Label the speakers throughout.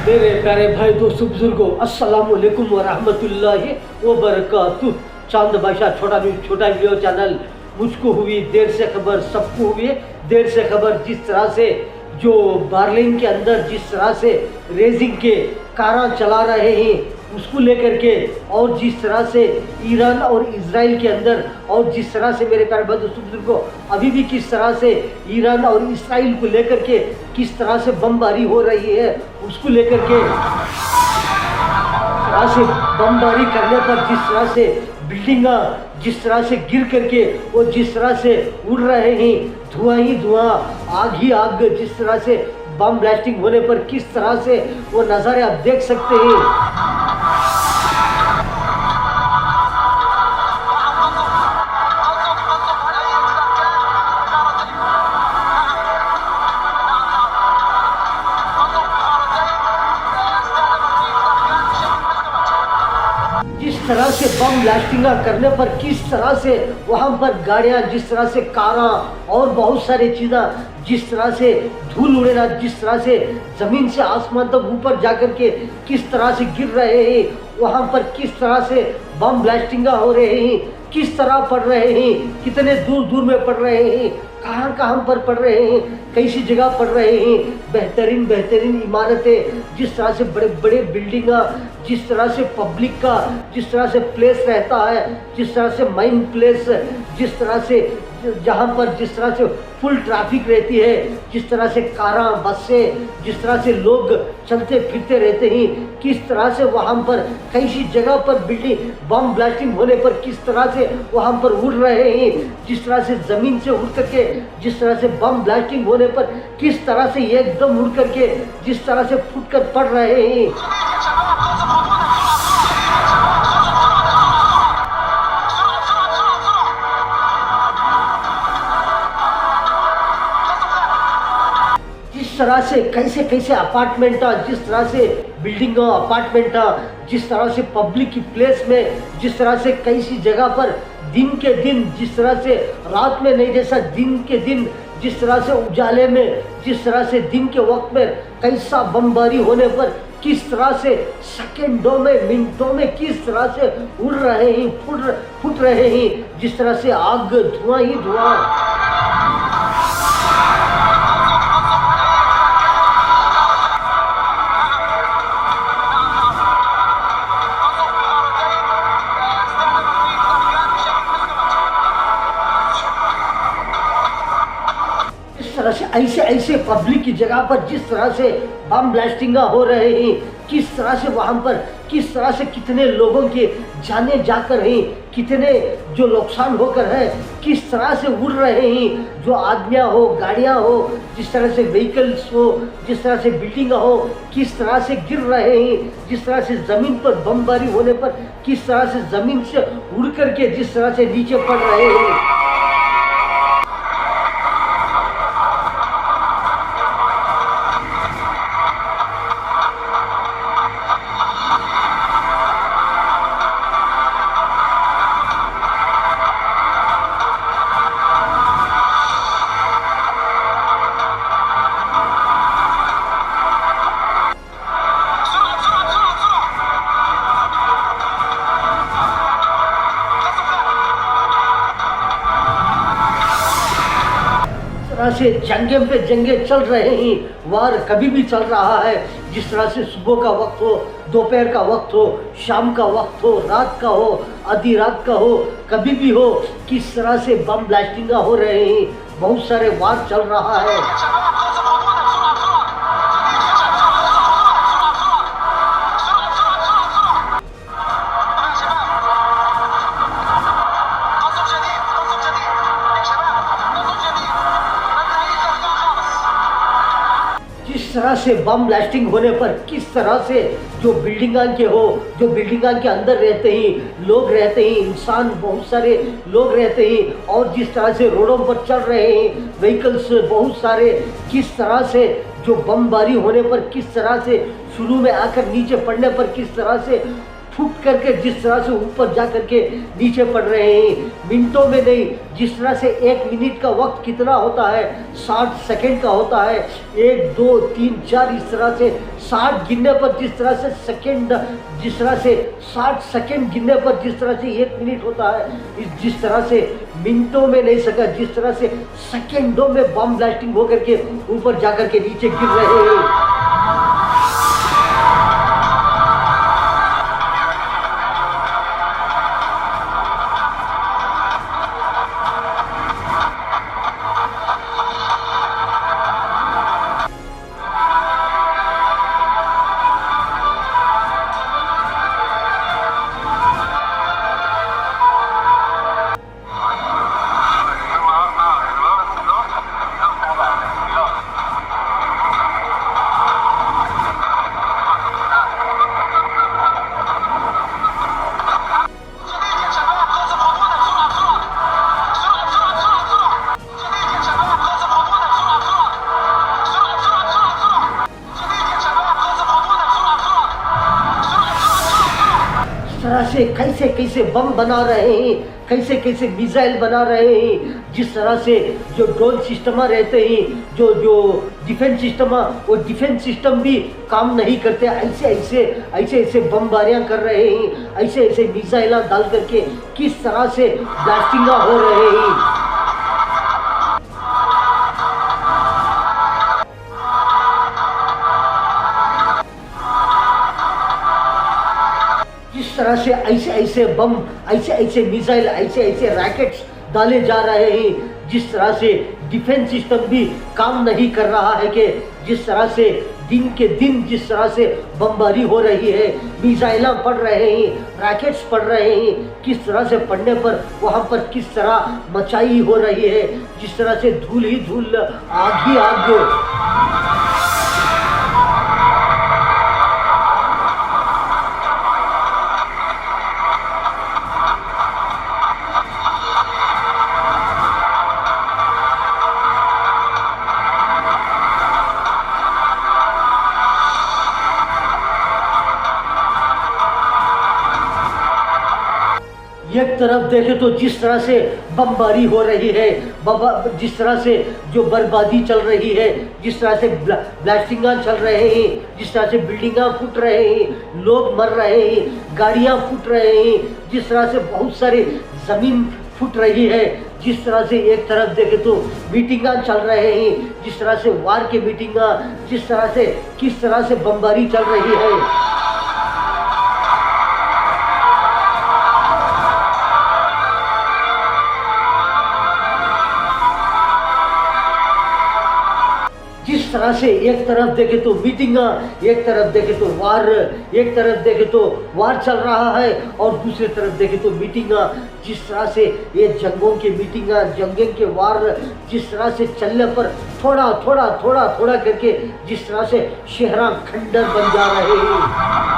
Speaker 1: मेरे प्यारे भाई दोस्तों बुजुर्गों, अस्सलाम वालेकुम व रहमतुल्लाहि व बरकातुहू। चांद बादशाह छोटा न्यूज़ छोटा वीडियो चैनल। मुझको हुई देर से खबर, सबको हुई देर से खबर। जिस तरह से जो बर्लिन के अंदर जिस तरह से रेजिंग के कारा चला रहे हैं उसको लेकर के, और जिस तरह से ईरान और इजराइल के अंदर, और जिस तरह से मेरे प्यारे भाई दोस्तों बुजुर्गों अभी भी किस तरह से ईरान और इजराइल को लेकर के किस तरह से बमबारी हो रही है, उसको लेकर के तरह से बमबारी करने पर जिस तरह से बिल्डिंगा जिस तरह से गिर करके वो जिस तरह से उड़ रहे हैं, धुआं ही धुआं, आग ही आग, जिस तरह से बम ब्लास्टिंग होने पर किस तरह से वो नज़ारे आप देख सकते हैं। जिस तरह से बम ब्लास्टिंग करने पर किस तरह से वहाँ पर गाड़ियाँ, जिस तरह से कारां और बहुत सारी चीज़ें, जिस तरह से धूल उड़ेना, जिस तरह से ज़मीन से आसमान तक ऊपर जाकर के किस तरह से गिर रहे हैं, वहाँ पर किस तरह से बम ब्लास्टिंग हो रहे हैं, किस तरह पड़ रहे हैं, कितने दूर दूर में पड़ रहे हैं, कहाँ कहाँ पर पड़ रहे हैं, कैसी जगह पड़ रहे हैं। बेहतरीन बेहतरीन इमारतें, जिस तरह से बड़े बड़े बिल्डिंगा, जिस तरह से पब्लिक का जिस तरह से प्लेस रहता है, जिस तरह से माइन प्लेस, जिस तरह से जहाँ पर जिस तरह से फुल ट्रैफिक रहती है, जिस तरह से कारां बसें, जिस तरह से लोग चलते फिरते रहते हैं, किस तरह से वहाँ पर कैसी जगह पर बिल्डिंग बम ब्लास्टिंग होने पर किस तरह से वहाँ पर उड़ रहे हैं, जिस तरह से ज़मीन से उड़ करके जिस तरह से बम ब्लास्टिंग होने पर किस तरह से एकदम उड़ करके जिस तरह से फूट कर पड़ रहे हैं। जिस तरह से कैसे कैसे अपार्टमेंट, जिस तरह से बिल्डिंग अपार्टमेंट, जिस तरह से पब्लिक की प्लेस में, जिस तरह से कैसी जगह पर दिन के दिन, जिस तरह से रात में नहीं जैसा दिन के दिन, जिस तरह से उजाले में, जिस तरह से दिन के वक्त में कैसा बमबारी होने पर किस तरह से सेकेंडों में मिनटों में किस तरह से उड़ रहे हैं, फुट रहे हैं, जिस तरह से आग, धुआं ही धुआं। से ऐसे ऐसे पब्लिक की जगह पर जिस तरह से बम ब्लास्टिंग हो रहे हैं, किस तरह से वहाँ पर किस तरह से कितने लोगों के जाने जाकर हैं, कितने जो नुकसान होकर है, किस तरह से उड़ रहे हैं, जो आदमियाँ हो, गाड़ियाँ हो, जिस तरह से व्हीकल्स हो, जिस तरह से बिल्डिंग हो, किस तरह से गिर रहे हैं, जिस तरह से ज़मीन पर बमबारी होने पर किस तरह से ज़मीन से उड़ करके जिस तरह से नीचे पड़ रहे हैं। से जंगे पे जंगे चल रहे हैं, वार कभी भी चल रहा है। जिस तरह से सुबह का वक्त हो, दोपहर का वक्त हो, शाम का वक्त हो, रात का हो, आधी रात का हो, कभी भी हो, किस तरह से बम ब्लास्टिंग हो रहे हैं, बहुत सारे वार चल रहा है। किस तरह से बम ब्लास्टिंग होने पर किस तरह से जो बिल्डिंगा के हो, जो बिल्डिंगा के अंदर रहते हैं, लोग रहते हैं, इंसान बहुत सारे लोग रहते हैं, और जिस तरह से रोडों पर चल रहे हैं व्हीकल्स बहुत सारे, किस तरह से जो बमबारी होने पर किस तरह से शुरू में आकर नीचे पड़ने पर किस तरह से फूट करके जिस तरह से ऊपर जा करके नीचे पड़ रहे हैं, मिनटों में नहीं, जिस तरह से 1 मिनट का वक्त कितना होता है, 60 सेकंड का होता है, 1 2 3 4 इस तरह से 60 गिनने पर जिस तरह से सेकंड, जिस तरह से 60 सेकंड गिनने पर जिस तरह से 1 मिनट होता है, जिस तरह से मिनटों में नहीं सका, जिस तरह से सेकंडों में बम ब्लास्टिंग होकर के ऊपर जाकर के नीचे गिर रहे हैं। तरह से कैसे कैसे बम बना रहे हैं, कैसे कैसे मिसाइल बना रहे हैं, जिस तरह से जो ड्रोन सिस्टम रहते हैं, जो जो डिफेंस सिस्टम, वो डिफेंस सिस्टम भी काम नहीं करते, ऐसे ऐसे बमबारियां कर रहे हैं, ऐसे ऐसे मिसाइल डाल करके किस तरह से ब्लास्टिंग हो रहे हैं। जिस तरह से ऐसे ऐसे बम, ऐसे ऐसे मिसाइल, ऐसे ऐसे रैकेट्स डाले जा रहे हैं, जिस तरह से डिफेंस सिस्टम भी काम नहीं कर रहा है, कि जिस तरह से दिन के दिन जिस तरह से बमबारी हो रही है, मिसाइल पड़ रहे हैं, रैकेट्स पड़ रहे हैं, किस तरह से पड़ने पर वहाँ पर किस तरह मचाई हो रही है, जिस तरह से धूल ही धूल, आग ही आग। एक तरफ देखें तो जिस तरह से बमबारी हो रही है, जिस तरह से जो बर्बादी चल रही है, जिस तरह से ब्लास्टिंग चल रहे हैं, जिस तरह से बिल्डिंगां फूट रहे हैं, लोग मर रहे हैं, गाड़ियां फूट रहे हैं, जिस तरह से बहुत सारी ज़मीन फूट रही है, जिस तरह से एक तरफ देखें तो मीटिंगां चल रहे हैं, जिस तरह से वार की मीटिंगां, जिस तरह से किस तरह से बमबारी चल रही है। जिस तरह से एक तरफ देखे तो मीटिंग, एक तरफ देखे तो वार, एक तरफ देखे तो वार चल रहा है और दूसरी तरफ देखे तो मीटिंग, जिस तरह से ये जंगों की मीटिंग, जंगों के वार जिस तरह से चलने पर थोड़ा थोड़ा थोड़ा थोड़ा करके जिस तरह से शहर खंडर बन जा रहे हैं।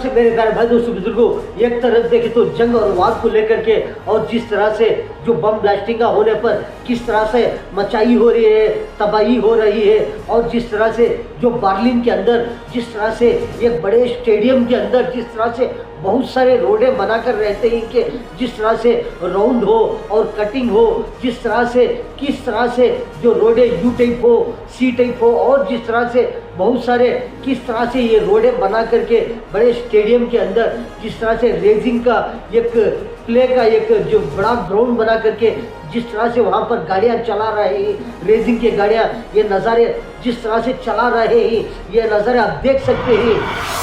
Speaker 1: मेरे प्यारे भाई दोस्तों बुजुर्गों, एक तरफ देखे तो जंग और वार को लेकर के, और जिस तरह से जो बम ब्लास्टिंग होने पर किस तरह से मचाई हो रही है, तबाही हो रही है, और जिस तरह से जो बर्लिन के अंदर जिस तरह से एक बड़े स्टेडियम के अंदर जिस तरह से बहुत सारे रोडें बनाकर रहते हैं, कि जिस तरह से राउंड हो और कटिंग हो, जिस तरह से किस तरह से जो रोडें यू टाइप हो, सी टाइप हो, और जिस तरह से बहुत सारे किस तरह से ये रोडें बना करके बड़े स्टेडियम के अंदर जिस तरह से रेसिंग का एक प्ले का एक जो बड़ा ग्राउंड बना करके जिस तरह से वहाँ पर गाड़ियाँ चला रहे हैं, रेसिंग की गाड़ियाँ, ये नज़ारे जिस तरह से चला रहे हैं, ये नज़ारे आप देख सकते हैं।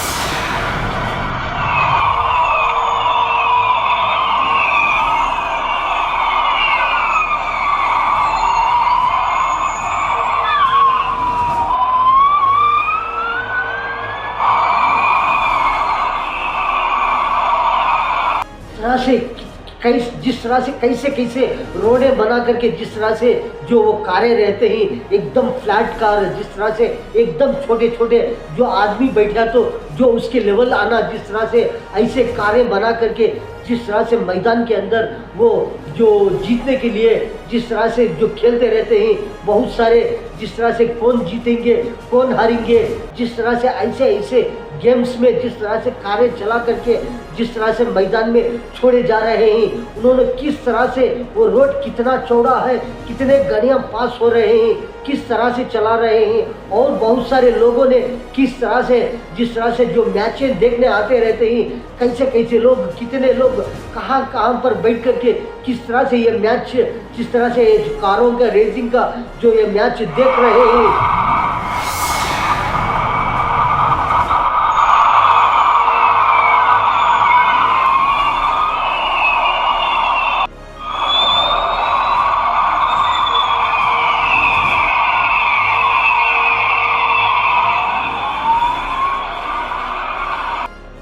Speaker 1: जिस तरह से कैसे कैसे रोडें बना करके जिस तरह से जो वो कारें रहते हैं, एकदम फ्लैट कार, जिस तरह से एकदम छोटे छोटे जो आदमी बैठा तो जो उसके लेवल आना, जिस तरह से ऐसे कारें बना करके जिस तरह से मैदान के अंदर वो जो जीतने के लिए जिस तरह से जो खेलते रहते हैं, बहुत सारे जिस तरह से कौन जीतेंगे कौन हारेंगे, जिस तरह से ऐसे ऐसे गेम्स में जिस तरह से कारें चला करके जिस तरह से मैदान में छोड़े जा रहे हैं, उन्होंने किस तरह से वो रोड कितना चौड़ा है, कितने गाड़ियाँ पास हो रहे हैं, किस तरह से चला रहे हैं, और बहुत सारे लोगों ने किस तरह से जिस तरह से जो मैचें देखने आते रहते हैं, कैसे कैसे लोग कितने लोग कहाँ कहाँ पर बैठ करके किस तरह से ये मैच जिस तरह से कारों का रेसिंग का जो ये मैच देख रहे हैं।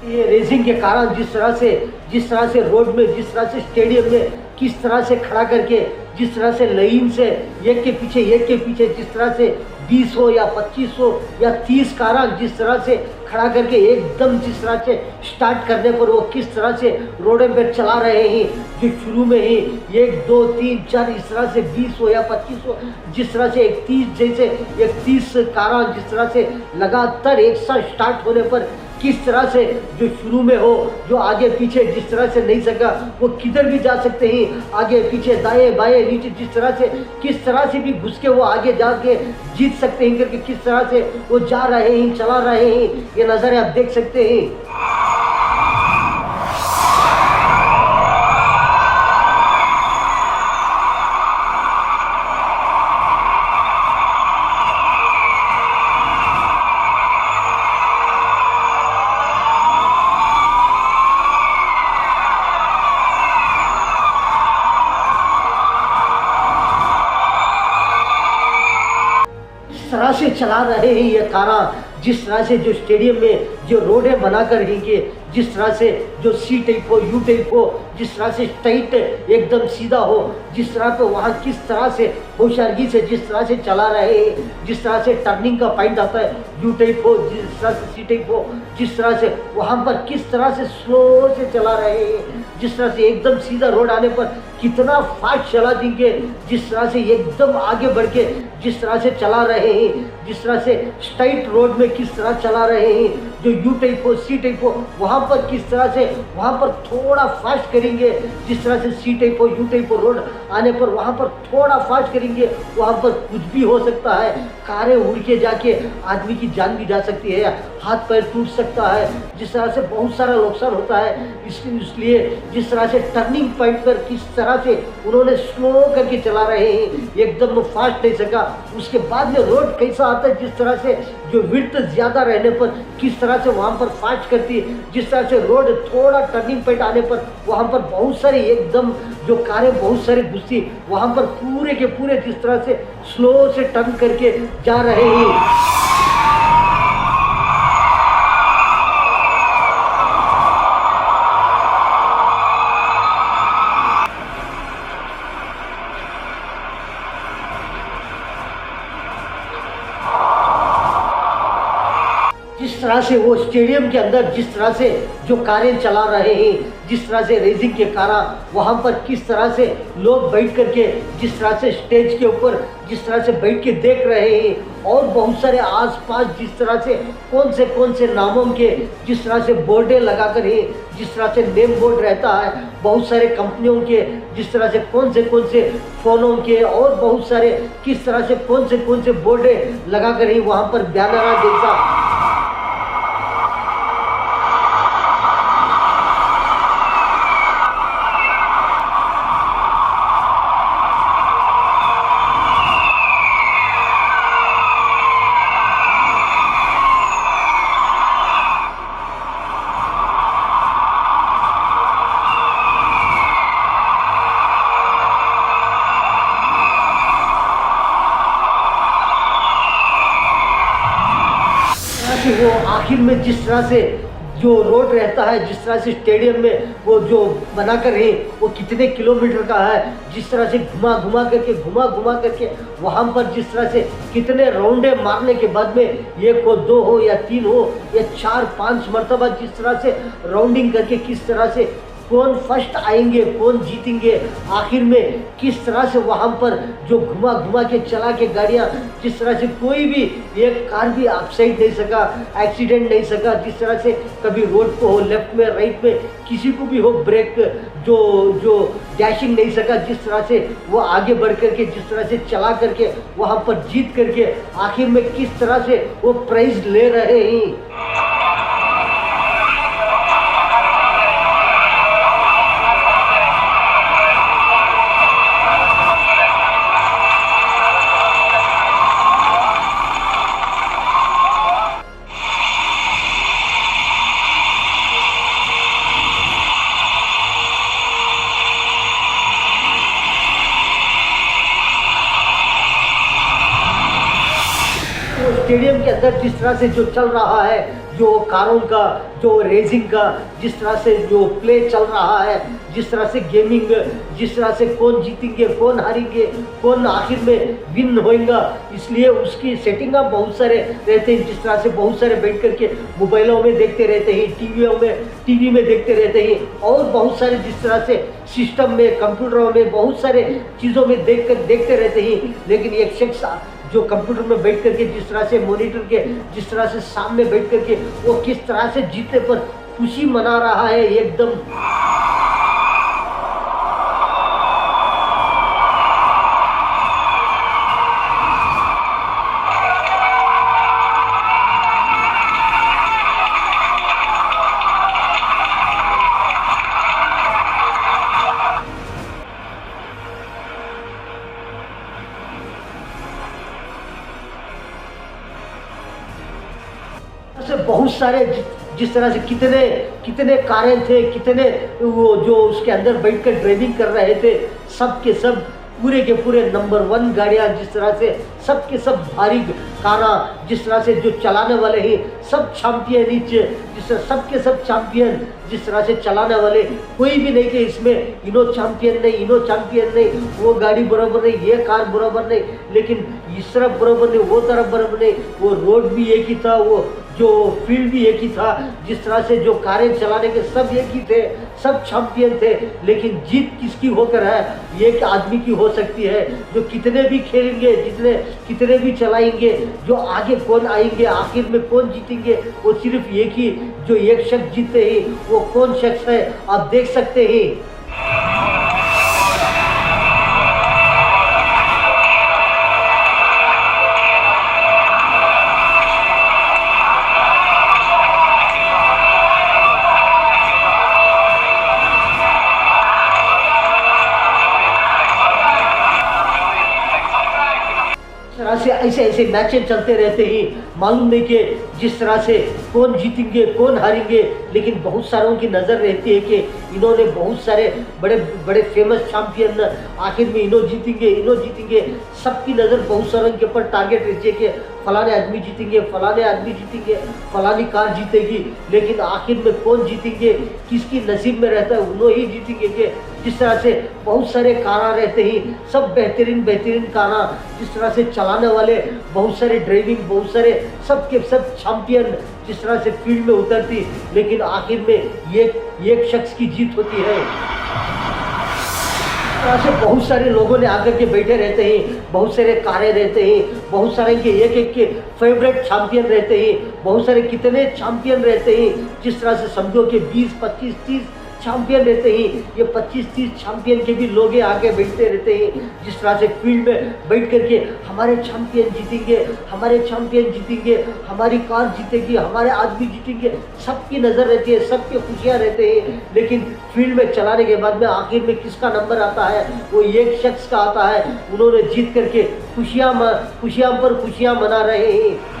Speaker 1: ये रेसिंग के कारण जिस तरह से रोड में जिस तरह से स्टेडियम में किस तरह से खड़ा करके जिस तरह से लाइन से एक के पीछे जिस तरह से 20 हो या 25 हो या 30 कारा जिस तरह से खड़ा करके एकदम जिस तरह से स्टार्ट करने पर वो किस तरह से रोड पे चला रहे हैं, जो शुरू में ही 1 2 3 4 इस तरह से 20 हो या 25 हो, जिस तरह से 31 कारा जिस तरह से लगातार एक साथ स्टार्ट होने पर किस तरह से जो शुरू में हो जो आगे पीछे जिस तरह से नहीं सका वो किधर भी जा सकते हैं, आगे पीछे दाएं बाएं नीचे जिस तरह से किस तरह से भी घुस के वो आगे जाके जीत सकते हैं करके किस तरह से वो जा रहे हैं चला रहे हैं, ये नज़ारे आप देख सकते हैं। जिस तरह से चला रहे हैं ये कारा, जिस तरह से जो स्टेडियम में जो रोडें बना कर रहेंगे, जिस तरह से जो सी टाइप हो यू टाइप हो, जिस तरह से स्ट्राइट एकदम सीधा हो, जिस तरह पे वहाँ किस तरह से होशियारगी से जिस तरह से चला रहे हैं, जिस तरह से टर्निंग का पॉइंट आता है यू टाइप हो, जिस तरह से सी टाइप हो, जिस तरह से वहाँ पर किस तरह से स्लो से चला रहे हैं, जिस तरह से एकदम सीधा रोड आने पर कितना फास्ट चला देंगे, जिस तरह से एकदम आगे बढ़ के जिस तरह से चला रहे हैं, जिस तरह से स्ट्राइट रोड में किस तरह चला रहे हैं, जो यू टाइप हो सी टाइप हो वहाँ पर किस तरह से वहाँ पर थोड़ा फास्ट करेंगे, जिस तरह से सी टाइप हो यू टाइप हो रोड आने पर वहाँ पर थोड़ा फास्ट करेंगे, वहाँ पर कुछ भी हो सकता है, कारें उड़ के जाके आदमी की जान भी जा सकती है, हाथ पैर टूट सकता है, जिस तरह से बहुत सारा नुकसान होता है। इसलिए जिस तरह से टर्निंग पॉइंट पर किस तरह से उन्होंने स्लो करके चला रहे हैं, एकदम फास्ट नहीं सका। उसके बाद में रोड कैसा आता है, जिस तरह से जो विड्थ ज़्यादा रहने पर किस तरह से वहाँ पर फास्ट करती है, जिस तरह से रोड थोड़ा टर्निंग पॉइंट आने पर वहाँ पर बहुत सारी एकदम जो कारें बहुत सारी घुसी वहाँ पर पूरे के पूरे जिस तरह से स्लो से टर्न करके जा रहे हैं। जिस तरह से वो स्टेडियम के अंदर जिस तरह से जो कारें चला रहे हैं, जिस तरह से रेसिंग के कारा वहाँ पर किस तरह से लोग बैठ करके जिस तरह से स्टेज के ऊपर जिस तरह से बैठ के देख रहे हैं, और बहुत सारे आसपास जिस तरह से कौन से नामों के जिस तरह से बोर्डे लगा कर है, जिस तरह से नेम बोर्ड रहता है बहुत सारे कंपनियों के, जिस तरह से कौन से फ़ोनों के, और बहुत सारे किस तरह से कौन से बोर्डे लगा कर है वहाँ पर बैनर जैसा। वो आखिर में जिस तरह से जो रोड रहता है, जिस तरह से स्टेडियम में वो जो बना कर है वो कितने किलोमीटर का है, जिस तरह से घुमा घुमा करके वहाँ पर जिस तरह से कितने राउंडे मारने के बाद में 1 हो 2 हो या 3 हो या 4 5 मरतबा जिस तरह से राउंडिंग करके किस तरह से कौन फर्स्ट आएंगे, कौन जीतेंगे, आखिर में किस तरह से वहाँ पर जो घुमा घुमा के चला के गाड़ियाँ, जिस तरह से कोई भी एक कार भी अपसाइड नहीं सका, एक्सीडेंट नहीं सका, जिस तरह से कभी रोड को हो, लेफ्ट में राइट में किसी को भी हो ब्रेक जो जो डैशिंग नहीं सका, जिस तरह से वो आगे बढ़ करके जिस तरह से चला करके वहाँ पर जीत करके आखिर में किस तरह से वो प्राइज ले रहे हैं। वो स्टेडियम के अंदर जिस तरह से जो चल रहा है, जो कारों का, जो रेसिंग का, जिस तरह से जो प्ले चल रहा है, जिस तरह से गेमिंग, जिस तरह से कौन जीतेंगे, कौन हारेंगे, कौन आखिर में विन होएगा, इसलिए उसकी सेटिंग बहुत सारे रहते हैं। जिस तरह से बहुत सारे बैठ करके मोबाइलों में देखते रहते हैं, टीवी में देखते रहते हैं, और बहुत सारे जिस तरह से सिस्टम में, कंप्यूटरों में, बहुत सारे चीज़ों में देखते रहते हैं। लेकिन एक शख्स जो कंप्यूटर में बैठ करके जिस तरह से मॉनिटर के जिस तरह से सामने बैठ करके वो किस तरह से जीतने पर खुशी मना रहा है एकदम। से बहुत सारे जिस तरह से कितने कितने कारें थे, कितने वो जो उसके अंदर बैठकर ड्राइविंग कर रहे थे, सब के सब पूरे के पूरे नंबर 1 गाड़ियाँ, जिस तरह से सब के सब भारी कारा, जिस तरह से जो चलाने वाले ही सब चैंपियन, जिस तरह सब के सब चैंपियन, जिस तरह से चलाने वाले कोई भी नहीं कि इसमें इनो चैंपियन नहीं, वो गाड़ी बराबर नहीं, ये कार बराबर नहीं, लेकिन इस तरफ बराबर नहीं, वो तरफ बराबर नहीं, वो रोड भी एक ही था, वो जो फील्ड भी एक ही था, जिस तरह से जो कारें चलाने के सब एक ही थे, सब चैंपियन थे। लेकिन जीत किसकी होकर है? एक आदमी की हो सकती है, जो कितने भी खेलेंगे, कितने भी चलाएंगे, जो आगे कौन आएंगे, आखिर में कौन जीतेंगे, वो सिर्फ एक ही जो एक शख्स जीते ही, वो कौन शख्स है आप देख सकते हैं। तरह से ऐसे मैचें चलते रहते ही, मालूम नहीं कि जिस तरह से कौन जीतेंगे, कौन हारेंगे, लेकिन बहुत सारों की नज़र रहती है कि इन्होंने बहुत सारे बड़े बड़े फेमस चैंपियन, आखिर में इन्हों जीतेंगे, सबकी नज़र बहुत सारों के ऊपर टारगेट रहती है कि फलाने आदमी जीतेंगे, फलानी कार जीतेगी, लेकिन आखिर में कौन जीतेंगे, किसकी नसीब में रहता है, उन्हों ही जीतेंगे। कि जिस तरह से बहुत सारे कारा रहते ही, सब बेहतरीन कारा, जिस तरह से चलाने वाले, बहुत सारे ड्राइविंग, बहुत सारे सब के सब चैंपियन, जिस तरह से फील्ड में उतरती, लेकिन आखिर में एक शख्स की जीत होती है। तरह से बहुत सारे लोगों ने आकर के बैठे रहते हैं, बहुत सारे कारें रहते हैं, बहुत सारे के एक के फेवरेट चैंपियन रहते हैं, बहुत सारे कितने चैंपियन रहते हैं, जिस तरह से समझो कि 20, 25, 30 चैंपियन रहते हैं। ये 25-30 चैंपियन के भी लोग आगे बैठते रहते हैं, जिस तरह से फील्ड में बैठ करके हमारे चैंपियन जीतेंगे, हमारी कार जीतेगी, हमारे आदमी जीतेंगे, सबकी नज़र रहती है, सबके खुशियाँ रहते हैं। लेकिन फील्ड में चलाने के बाद में आखिर में किसका नंबर आता है? वो एक शख्स का आता है। उन्होंने जीत करके खुशियाँ पर खुशियाँ मना रहे हैं।